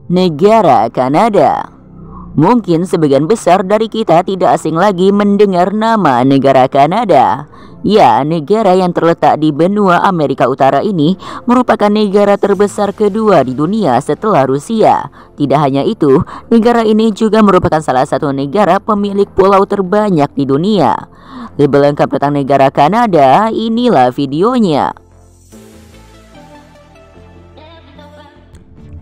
Negara Kanada. Mungkin sebagian besar dari kita tidak asing lagi mendengar nama negara Kanada. Ya, negara yang terletak di benua Amerika Utara ini merupakan negara terbesar kedua di dunia setelah Rusia. Tidak hanya itu, negara ini juga merupakan salah satu negara pemilik pulau terbanyak di dunia. Lebih lengkap tentang negara Kanada, inilah videonya.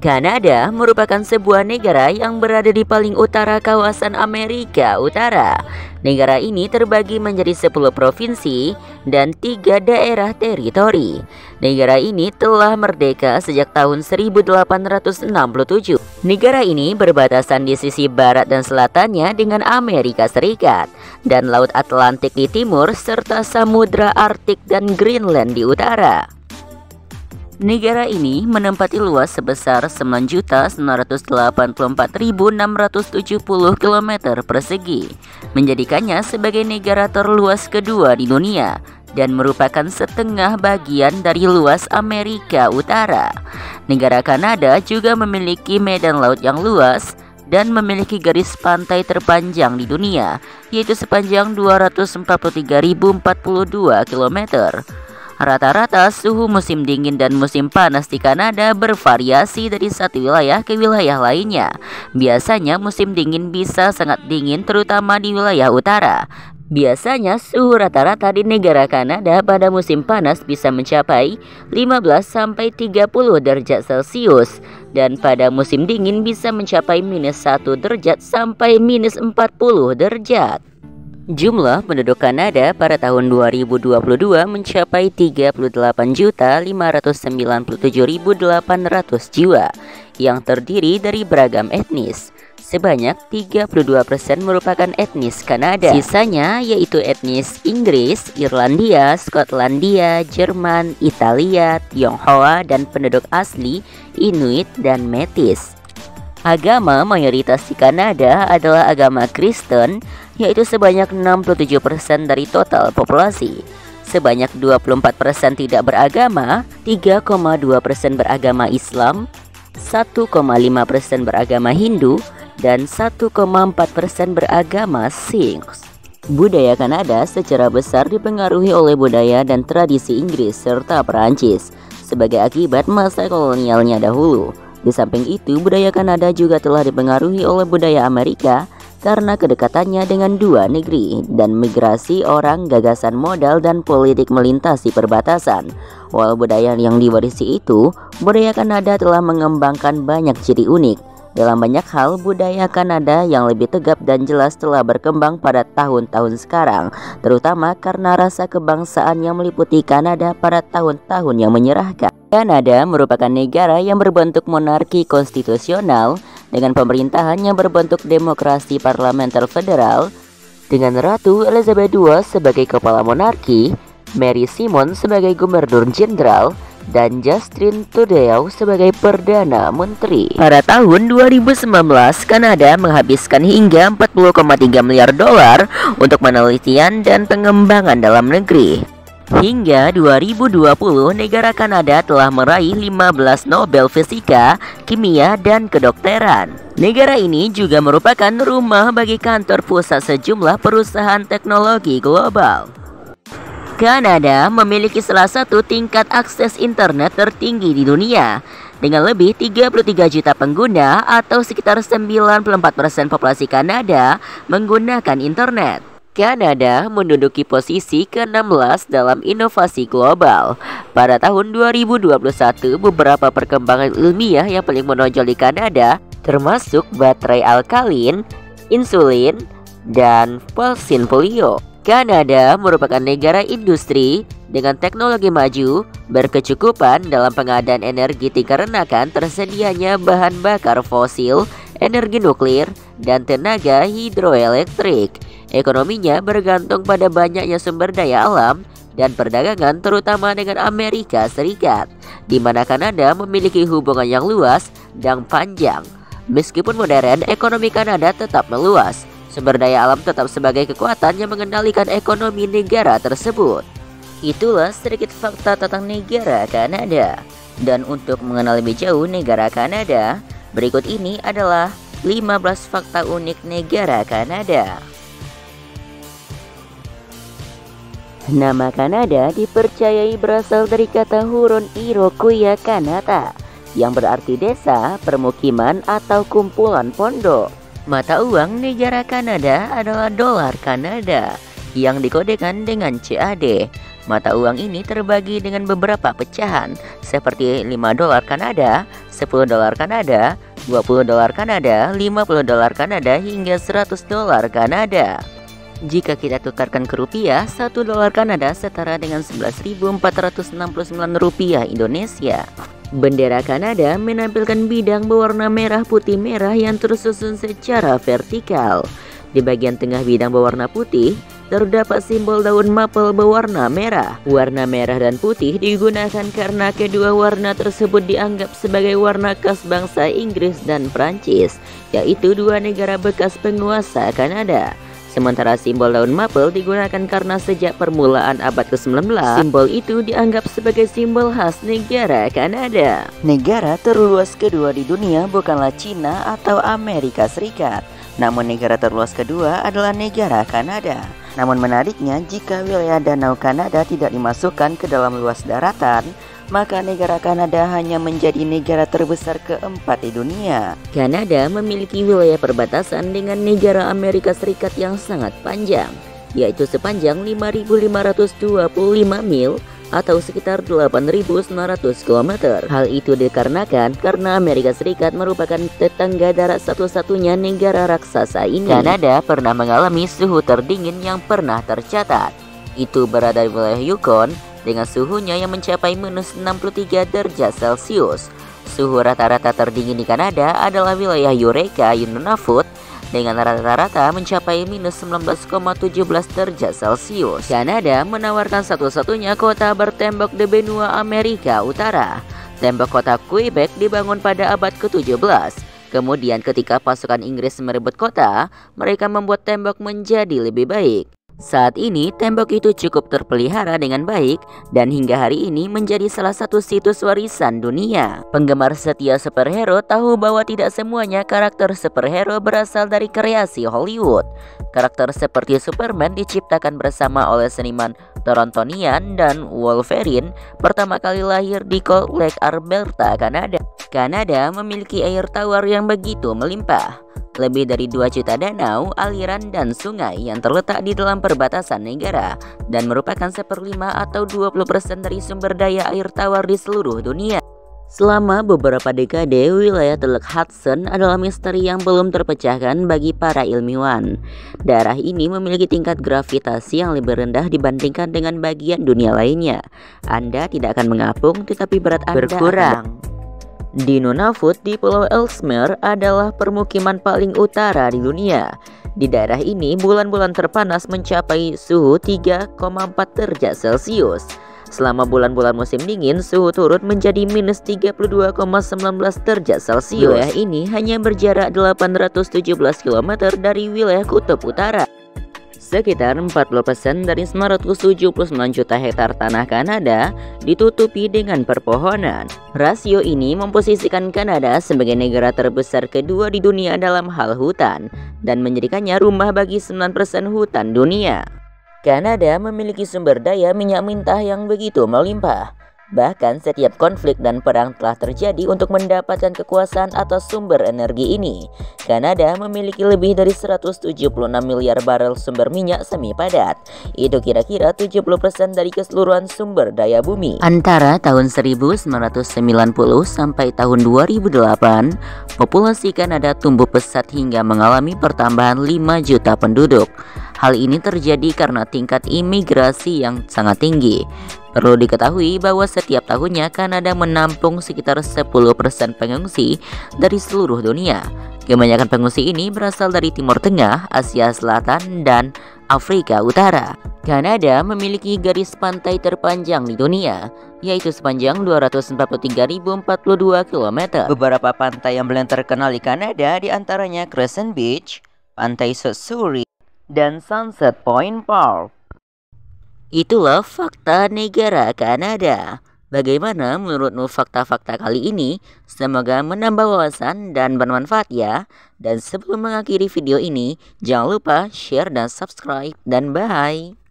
Kanada merupakan sebuah negara yang berada di paling utara kawasan Amerika Utara. Negara ini terbagi menjadi 10 provinsi dan 3 daerah teritori. Negara ini telah merdeka sejak tahun 1867. Negara ini berbatasan di sisi barat dan selatannya dengan Amerika Serikat dan Laut Atlantik di timur serta Samudra Arktik dan Greenland di utara. Negara ini menempati luas sebesar 9.984.670 km persegi, menjadikannya sebagai negara terluas kedua di dunia dan merupakan setengah bagian dari luas Amerika Utara. Negara Kanada juga memiliki medan laut yang luas dan memiliki garis pantai terpanjang di dunia, yaitu sepanjang 243.042 km. Rata-rata suhu musim dingin dan musim panas di Kanada bervariasi dari satu wilayah ke wilayah lainnya. Biasanya musim dingin bisa sangat dingin terutama di wilayah utara. Biasanya suhu rata-rata di negara Kanada pada musim panas bisa mencapai 15-30 derajat Celcius dan pada musim dingin bisa mencapai -1 derajat sampai -40 derajat. Jumlah penduduk Kanada pada tahun 2022 mencapai 38.597.800 jiwa yang terdiri dari beragam etnis. Sebanyak 32% merupakan etnis Kanada. Sisanya yaitu etnis Inggris, Irlandia, Skotlandia, Jerman, Italia, Tionghoa, dan penduduk asli Inuit dan Métis. Agama mayoritas di Kanada adalah agama Kristen, yaitu sebanyak 67% dari total populasi. Sebanyak 24% tidak beragama, 3,2% beragama Islam, 1,5% beragama Hindu, dan 1,4% beragama Sikh. Budaya Kanada secara besar dipengaruhi oleh budaya dan tradisi Inggris serta Perancis sebagai akibat masa kolonialnya dahulu. Di samping itu, budaya Kanada juga telah dipengaruhi oleh budaya Amerika karena kedekatannya dengan dua negeri dan migrasi orang, gagasan modal, dan politik melintasi perbatasan. Walau budaya yang diwarisi itu, budaya Kanada telah mengembangkan banyak ciri unik. Dalam banyak hal, budaya Kanada yang lebih tegap dan jelas telah berkembang pada tahun-tahun sekarang, terutama karena rasa kebangsaan yang meliputi Kanada pada tahun-tahun yang menyerahkan. Kanada merupakan negara yang berbentuk monarki konstitusional dengan pemerintahan yang berbentuk demokrasi parlementer federal, dengan Ratu Elizabeth II sebagai kepala monarki, Mary Simon sebagai gubernur jenderal, dan Justin Trudeau sebagai Perdana Menteri. Pada tahun 2019, Kanada menghabiskan hingga 40,3 miliar dolar untuk penelitian dan pengembangan dalam negeri. Hingga 2020, negara Kanada telah meraih 15 Nobel Fisika, Kimia, dan Kedokteran. Negara ini juga merupakan rumah bagi kantor pusat sejumlah perusahaan teknologi global. Kanada memiliki salah satu tingkat akses internet tertinggi di dunia dengan lebih 33 juta pengguna atau sekitar 94% populasi Kanada menggunakan internet. Kanada menduduki posisi ke-16 dalam inovasi global. Pada tahun 2021, beberapa perkembangan ilmiah yang paling menonjol di Kanada termasuk baterai alkalin, insulin, dan vaksin polio. Kanada merupakan negara industri dengan teknologi maju, berkecukupan dalam pengadaan energi dikarenakan tersedianya bahan bakar fosil, energi nuklir, dan tenaga hidroelektrik. Ekonominya bergantung pada banyaknya sumber daya alam dan perdagangan terutama dengan Amerika Serikat, di mana Kanada memiliki hubungan yang luas dan panjang. Meskipun modern, ekonomi Kanada tetap meluas. Sumber daya alam tetap sebagai kekuatan yang mengendalikan ekonomi negara tersebut. Itulah sedikit fakta tentang negara Kanada. Dan untuk mengenal lebih jauh negara Kanada, Berikut ini adalah 15 fakta unik negara Kanada. Nama Kanada dipercayai berasal dari kata Huron Iroquois Kanata, yang berarti desa, permukiman, atau kumpulan pondok. Mata uang negara Kanada adalah dolar Kanada, yang dikodekan dengan CAD. Mata uang ini terbagi dengan beberapa pecahan, seperti 5 dolar Kanada, 10 dolar Kanada, 20 dolar Kanada, 50 dolar Kanada, hingga 100 dolar Kanada. Jika kita tukarkan ke rupiah, 1 dolar Kanada setara dengan 11.469 rupiah Indonesia. Bendera Kanada menampilkan bidang berwarna merah putih merah yang tersusun secara vertikal. Di bagian tengah bidang berwarna putih, terdapat simbol daun maple berwarna merah. Warna merah dan putih digunakan karena kedua warna tersebut dianggap sebagai warna khas bangsa Inggris dan Prancis, yaitu dua negara bekas penguasa Kanada. Sementara simbol daun maple digunakan karena sejak permulaan abad ke-19, simbol itu dianggap sebagai simbol khas negara Kanada. Negara terluas kedua di dunia bukanlah Cina atau Amerika Serikat, namun negara terluas kedua adalah negara Kanada. Namun menariknya, jika wilayah Danau Kanada tidak dimasukkan ke dalam luas daratan, maka negara Kanada hanya menjadi negara terbesar keempat di dunia. Kanada memiliki wilayah perbatasan dengan negara Amerika Serikat yang sangat panjang, yaitu sepanjang 5.525 mil atau sekitar 8.900 km. Hal itu dikarenakan karena Amerika Serikat merupakan tetangga darat satu-satunya negara raksasa ini. Kanada pernah mengalami suhu terdingin yang pernah tercatat. Itu berada di wilayah Yukon dengan suhunya yang mencapai minus 63 derajat Celcius. Suhu rata-rata terdingin di Kanada adalah wilayah Eureka, Nunavut, dengan rata-rata mencapai minus 19,17 derajat Celcius. Kanada menawarkan satu-satunya kota bertembok di benua Amerika Utara. Tembok kota Quebec dibangun pada abad ke-17. Kemudian ketika pasukan Inggris merebut kota, mereka membuat tembok menjadi lebih baik. Saat ini tembok itu cukup terpelihara dengan baik dan hingga hari ini menjadi salah satu situs warisan dunia. Penggemar setia superhero tahu bahwa tidak semuanya karakter superhero berasal dari kreasi Hollywood. Karakter seperti Superman diciptakan bersama oleh seniman Torontonian, dan Wolverine pertama kali lahir di Cold Lake, Alberta, Kanada. Kanada memiliki air tawar yang begitu melimpah. Lebih dari 2 juta danau, aliran, dan sungai yang terletak di dalam perbatasan negara dan merupakan 1/5 atau 20% dari sumber daya air tawar di seluruh dunia. Selama beberapa dekade, wilayah Teluk Hudson adalah misteri yang belum terpecahkan bagi para ilmuwan. Daerah ini memiliki tingkat gravitasi yang lebih rendah dibandingkan dengan bagian dunia lainnya. Anda tidak akan mengapung, tetapi berat Anda berkurang. Di Nunavut di Pulau Ellesmere adalah permukiman paling utara di dunia. Di daerah ini bulan-bulan terpanas mencapai suhu 3,4 derajat Celcius. Selama bulan-bulan musim dingin, suhu turun menjadi minus 32,19 derajat Celcius. Wilayah ini hanya berjarak 817 km dari wilayah kutub utara. Sekitar 40% dari 979 juta hektar tanah Kanada ditutupi dengan perpohonan. Rasio ini memposisikan Kanada sebagai negara terbesar kedua di dunia dalam hal hutan dan menjadikannya rumah bagi 9% hutan dunia. Kanada memiliki sumber daya minyak mentah yang begitu melimpah. Bahkan setiap konflik dan perang telah terjadi untuk mendapatkan kekuasaan atas sumber energi ini. Kanada memiliki lebih dari 176 miliar barel sumber minyak semi padat. Itu kira-kira 70% dari keseluruhan sumber daya bumi. Antara tahun 1990 sampai tahun 2008, populasi Kanada tumbuh pesat hingga mengalami pertambahan 5 juta penduduk. Hal ini terjadi karena tingkat imigrasi yang sangat tinggi. Perlu diketahui bahwa setiap tahunnya Kanada menampung sekitar 10% pengungsi dari seluruh dunia. Kebanyakan pengungsi ini berasal dari Timur Tengah, Asia Selatan, dan Afrika Utara. Kanada memiliki garis pantai terpanjang di dunia, yaitu sepanjang 243.042 km. Beberapa pantai yang paling terkenal di Kanada diantaranya Crescent Beach, Pantai South Surrey, dan Sunset Point Park. Itulah fakta negara Kanada. Bagaimana menurutmu fakta-fakta kali ini? Semoga menambah wawasan dan bermanfaat ya. Dan sebelum mengakhiri video ini, jangan lupa share dan subscribe. Dan bye!